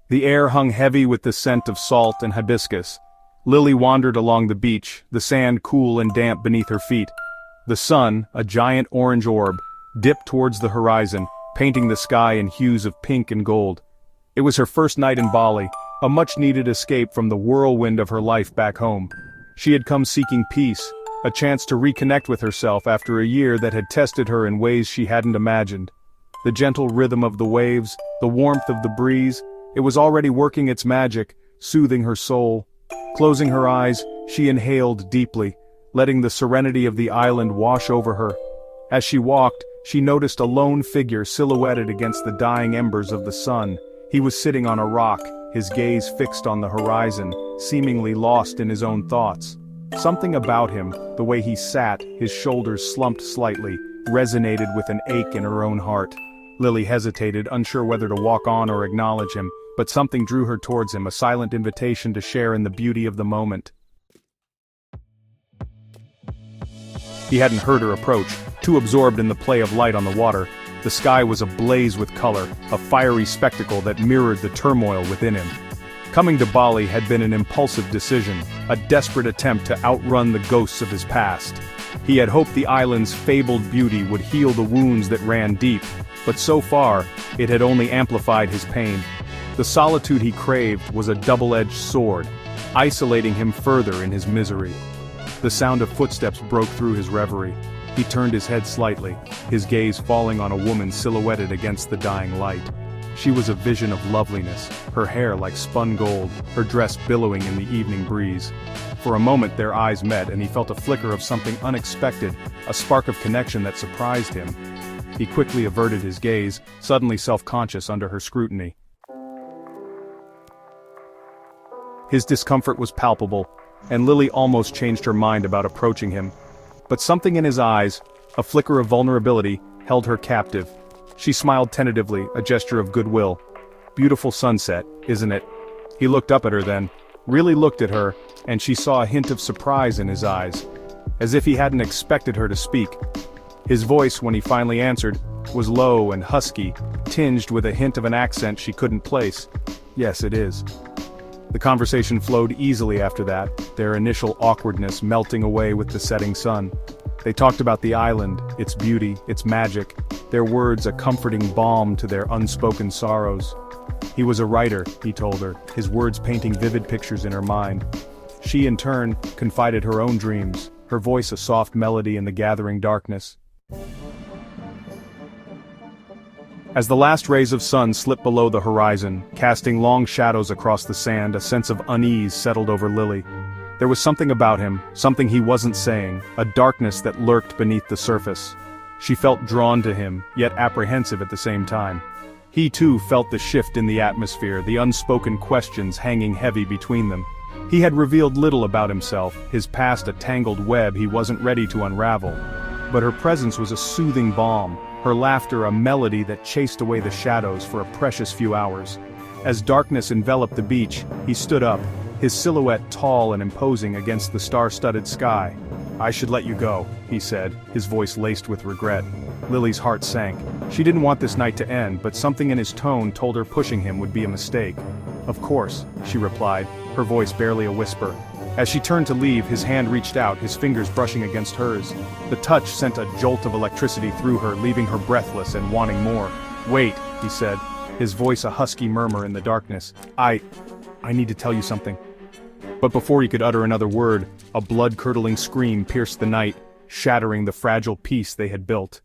The air hung heavy with the scent of salt and hibiscus. Lily wandered along the beach, the sand cool and damp beneath her feet. The sun, a giant orange orb, dipped towards the horizon, painting the sky in hues of pink and gold. It was her first night in Bali, a much-needed escape from the whirlwind of her life back home. She had come seeking peace, a chance to reconnect with herself after a year that had tested her in ways she hadn't imagined. The gentle rhythm of the waves, the warmth of the breeze, it was already working its magic, soothing her soul. Closing her eyes, she inhaled deeply, letting the serenity of the island wash over her. As she walked, she noticed a lone figure silhouetted against the dying embers of the sun. He was sitting on a rock, his gaze fixed on the horizon, seemingly lost in his own thoughts. Something about him, the way he sat, his shoulders slumped slightly, resonated with an ache in her own heart. Lily hesitated, unsure whether to walk on or acknowledge him, but something drew her towards him, a silent invitation to share in the beauty of the moment. He hadn't heard her approach, too absorbed in the play of light on the water. The sky was ablaze with color, a fiery spectacle that mirrored the turmoil within him. Coming to Bali had been an impulsive decision, a desperate attempt to outrun the ghosts of his past. He had hoped the island's fabled beauty would heal the wounds that ran deep, but so far, it had only amplified his pain. The solitude he craved was a double-edged sword, isolating him further in his misery. The sound of footsteps broke through his reverie. He turned his head slightly, his gaze falling on a woman silhouetted against the dying light. She was a vision of loveliness, her hair like spun gold, her dress billowing in the evening breeze. For a moment their eyes met and he felt a flicker of something unexpected, a spark of connection that surprised him. He quickly averted his gaze, suddenly self-conscious under her scrutiny. His discomfort was palpable, and Lily almost changed her mind about approaching him. But something in his eyes, a flicker of vulnerability, held her captive. She smiled tentatively, a gesture of goodwill. "Beautiful sunset, isn't it?" He looked up at her then, really looked at her, and she saw a hint of surprise in his eyes, as if he hadn't expected her to speak. His voice, when he finally answered, was low and husky, tinged with a hint of an accent she couldn't place. "Yes, it is." The conversation flowed easily after that, their initial awkwardness melting away with the setting sun. They talked about the island, its beauty, its magic, their words a comforting balm to their unspoken sorrows. He was a writer, he told her, his words painting vivid pictures in her mind. She, in turn, confided her own dreams, her voice a soft melody in the gathering darkness. As the last rays of sun slipped below the horizon, casting long shadows across the sand, a sense of unease settled over Lily. There was something about him, something he wasn't saying, a darkness that lurked beneath the surface. She felt drawn to him, yet apprehensive at the same time. He too felt the shift in the atmosphere, the unspoken questions hanging heavy between them. He had revealed little about himself, his past a tangled web he wasn't ready to unravel. But her presence was a soothing balm, her laughter a melody that chased away the shadows for a precious few hours. As darkness enveloped the beach, he stood up, his silhouette tall and imposing against the star-studded sky. "I should let you go," he said, his voice laced with regret. Lily's heart sank. She didn't want this night to end, but something in his tone told her pushing him would be a mistake. "Of course," she replied, her voice barely a whisper. As she turned to leave, his hand reached out, his fingers brushing against hers. The touch sent a jolt of electricity through her, leaving her breathless and wanting more. "Wait," he said, his voice a husky murmur in the darkness. I need to tell you something." But before he could utter another word, a blood-curdling scream pierced the night, shattering the fragile peace they had built.